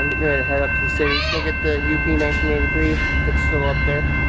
I'm getting ready to head up to the city. Still get the UP 1983 if it's still up there.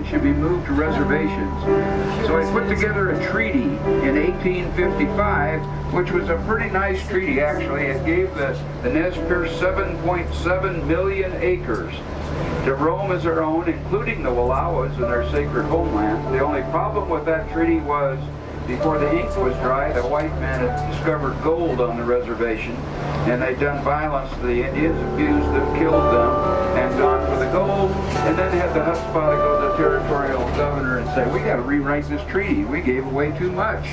land should be moved to reservations. So he put together a treaty in 1855, which was a pretty nice treaty actually. It gave the Nez Perce 7.7 million acres to roam as their own, including the Wallowas and their sacred homeland. The only problem with that treaty was, before the ink was dry, the white man had discovered gold on the reservation, and they'd done violence to the Indians, abused them, killed them, and gone for the gold, and then had the chutzpah to go to the territorial governor and say, we got to rewrite this treaty. We gave away too much.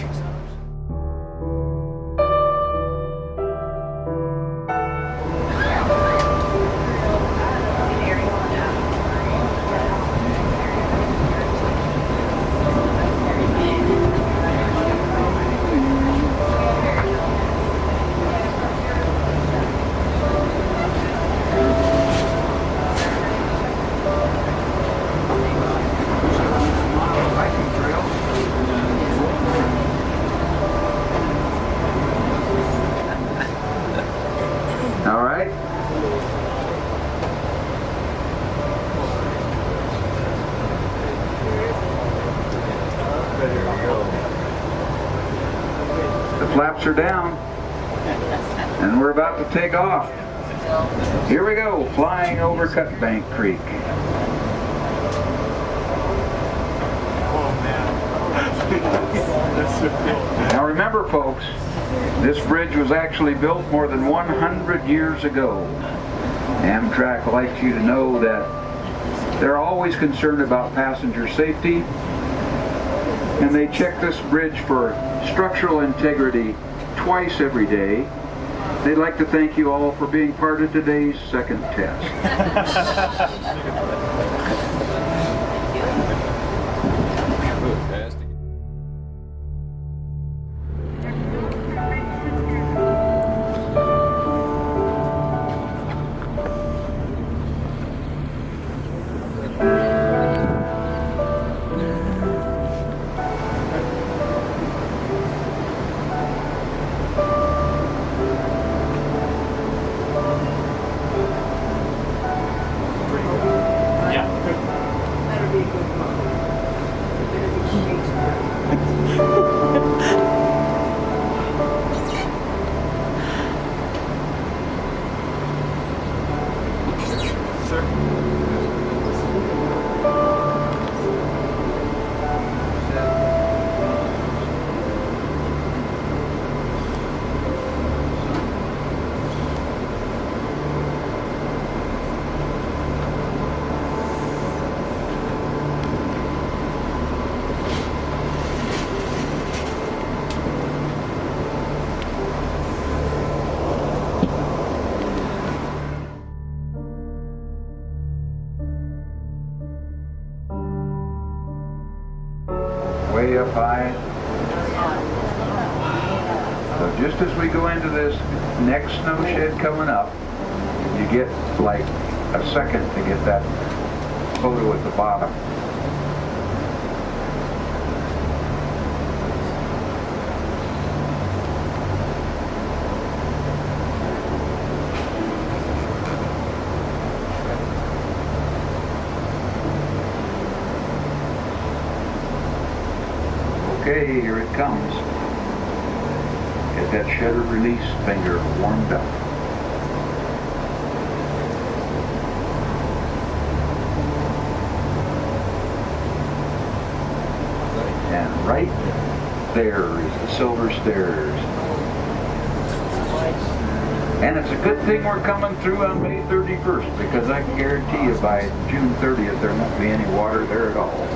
Flaps are down, and we're about to take off. Here we go, flying over Cutbank Creek. Now remember, folks, this bridge was actually built more than 100 years ago. Amtrak likes you to know that they're always concerned about passenger safety, and they check this bridge for structural integrity twice every day. They'd like to thank you all for being part of today's second test. Way up high. So just as we go into this next snow shed coming up, you get like a second to get that photo at the bottom. Okay, here it comes. Get that shutter release finger warmed up. And right there is the silver stairs. And it's a good thing we're coming through on May 31st, because I can guarantee you by June 30th there won't be any water there at all.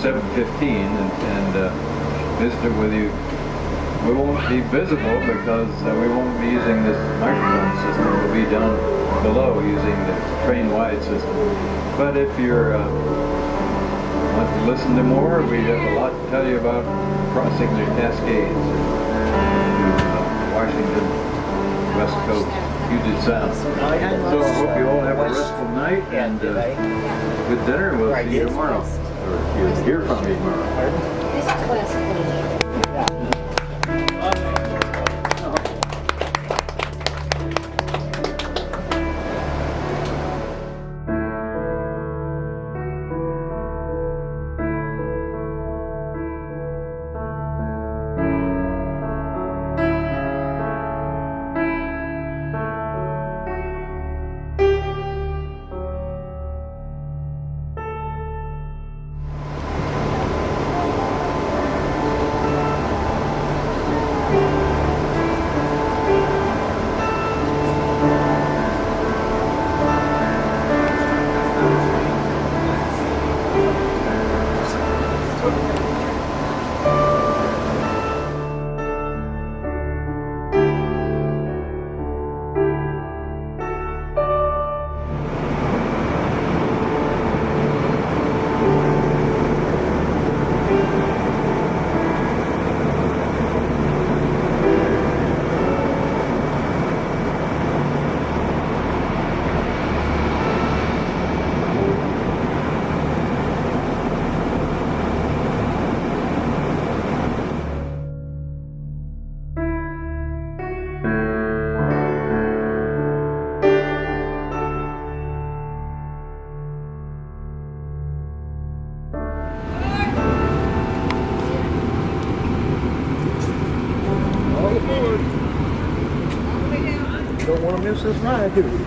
7:15 and visit it with you. We won't be visible because we won't be using this microphone system. We'll be down below using the train-wide system. But if you're want to listen to more, we have a lot to tell you about crossing the Cascades, Washington, West Coast, Puget Sound. So I hope you all have a restful night and good dinner. We'll see you tomorrow, or you'll hear from me tomorrow. This is West Coast. Don't want to miss this ride, do we?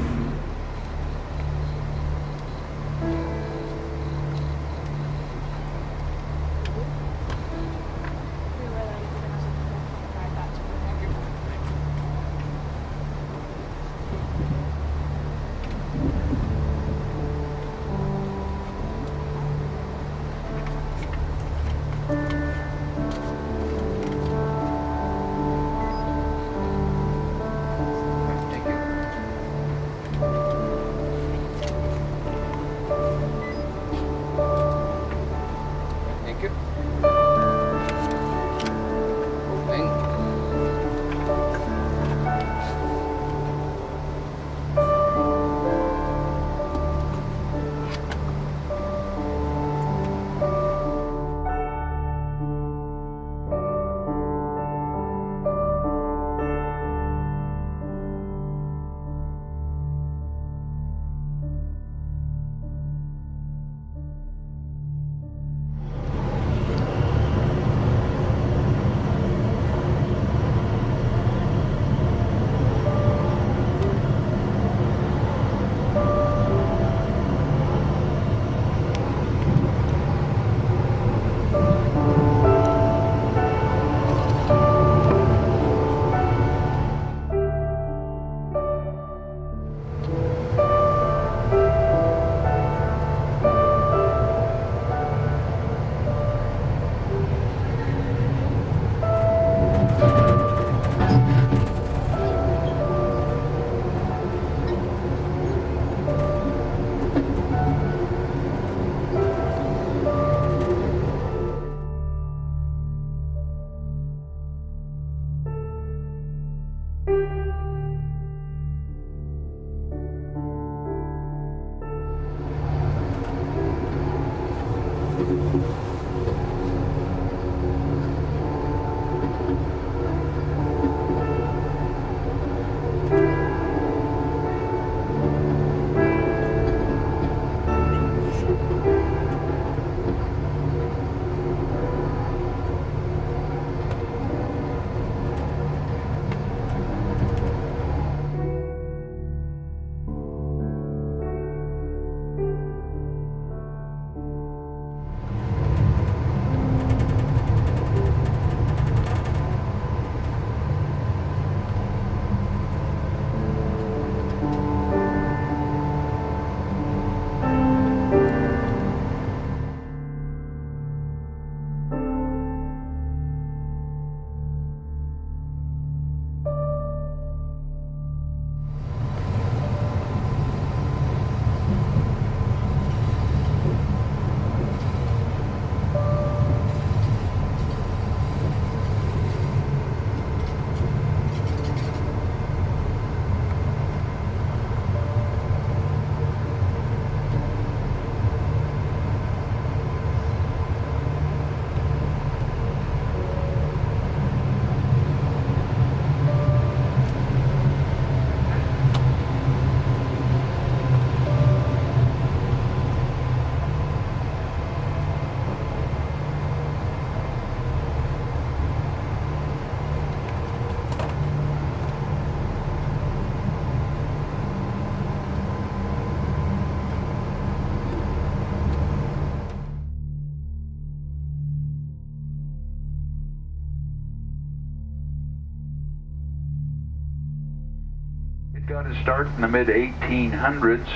It got its start in the mid-1800s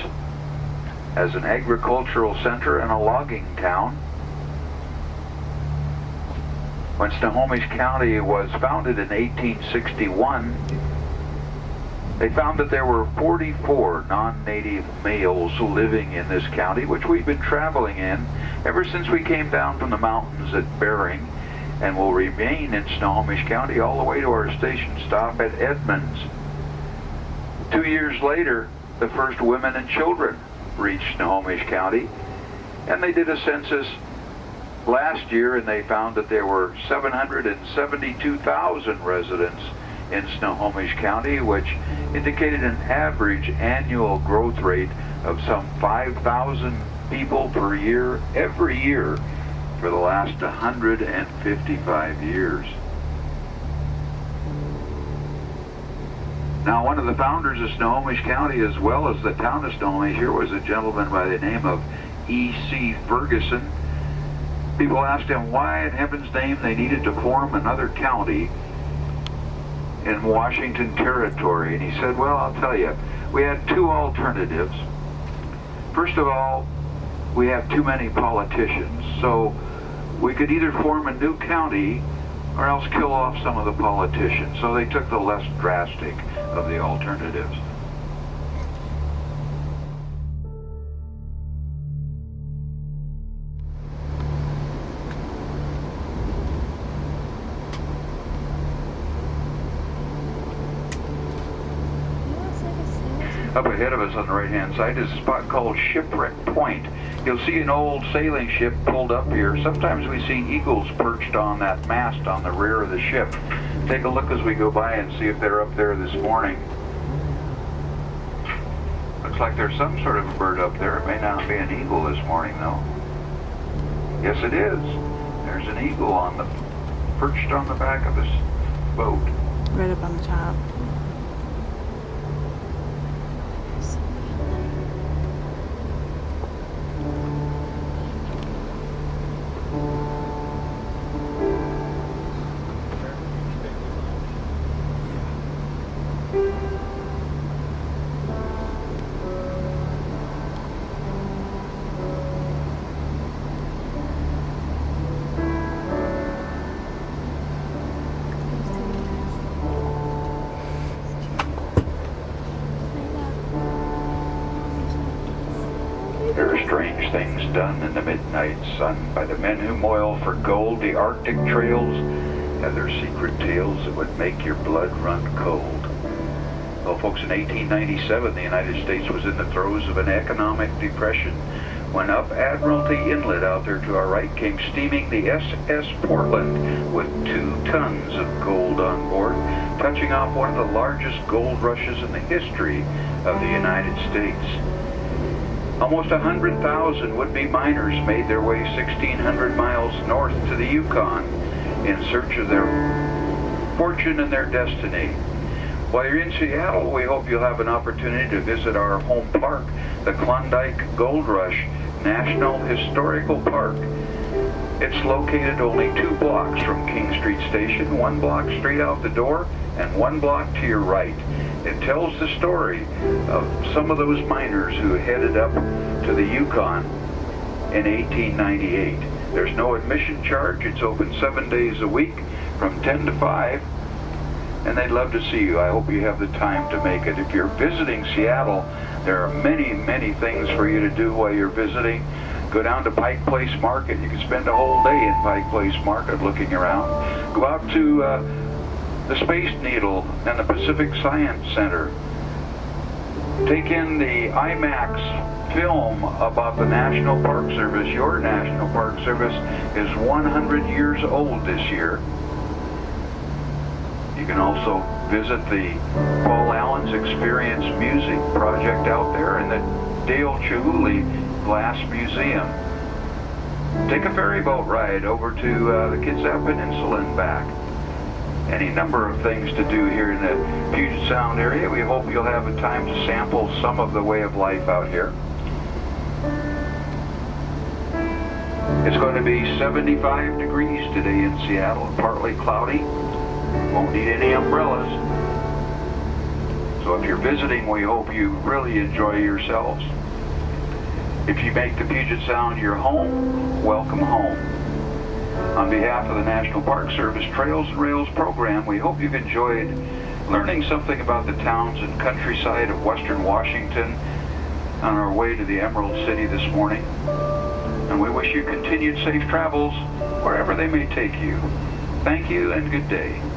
as an agricultural center and a logging town. When Snohomish County was founded in 1861, they found that there were 44 non-native males living in this county, which we've been traveling in ever since we came down from the mountains at Bering, and will remain in Snohomish County all the way to our station stop at Edmonds. 2 years later, the first women and children reached Snohomish County, and they did a census last year, and they found that there were 772,000 residents in Snohomish County, which indicated an average annual growth rate of some 5,000 people per year every year for the last 155 years. Now, one of the founders of Snohomish County, as well as the town of Snohomish here, was a gentleman by the name of E.C. Ferguson. People asked him why in heaven's name they needed to form another county in Washington Territory, and he said, well, I'll tell you, we had two alternatives. First of all, we have too many politicians, so we could either form a new county or else kill off some of the politicians. So they took the less drastic of the alternatives. Up ahead of us on the right-hand side is a spot called Shipwreck Point. You'll see an old sailing ship pulled up here. Sometimes we see eagles perched on that mast on the rear of the ship. Take a look as we go by and see if they're up there this morning. Looks like there's some sort of a bird up there. It may not be an eagle this morning, though. Yes, it is. There's an eagle perched on the back of this boat. Right up on the top. There are strange things done in the midnight sun by the men who moil for gold. The Arctic trails have their secret tales that would make your blood run cold. Well, folks, in 1897, the United States was in the throes of an economic depression when up Admiralty Inlet out there to our right came steaming the SS Portland with 2 tons of gold on board, touching off one of the largest gold rushes in the history of the United States. Almost 100,000 would-be miners made their way 1,600 miles north to the Yukon in search of their fortune and their destiny. While you're in Seattle, we hope you'll have an opportunity to visit our home park, the Klondike Gold Rush National Historical Park. It's located only 2 blocks from King Street Station, 1 block straight out the door, and 1 block to your right. It tells the story of some of those miners who headed up to the Yukon in 1898. There's no admission charge. It's open 7 days a week from 10 to 5, and they'd love to see you. I hope you have the time to make it. If you're visiting Seattle, there are many, many things for you to do while you're visiting. Go down to Pike Place Market. You can spend a whole day in Pike Place Market looking around. Go out to the Space Needle and the Pacific Science Center. Take in the IMAX film about the National Park Service. Your National Park Service is 100 years old this year. You can also visit the Paul Allen's Experience Music Project out there and the Dale Chihuly Glass Museum. Take a ferry boat ride over to the Kitsap Peninsula and back. Any number of things to do here in the Puget Sound area. We hope you'll have a time to sample some of the way of life out here. It's going to be 75 degrees today in Seattle, partly cloudy. Won't need any umbrellas. So So if you're visiting, we hope you really enjoy yourselves. If you make the Puget Sound your home, welcome home. On behalf of the National Park Service Trails and Rails program, we hope you've enjoyed learning something about the towns and countryside of Western Washington on our way to the Emerald City this morning. And we wish you continued safe travels wherever they may take you. Thank you and good day.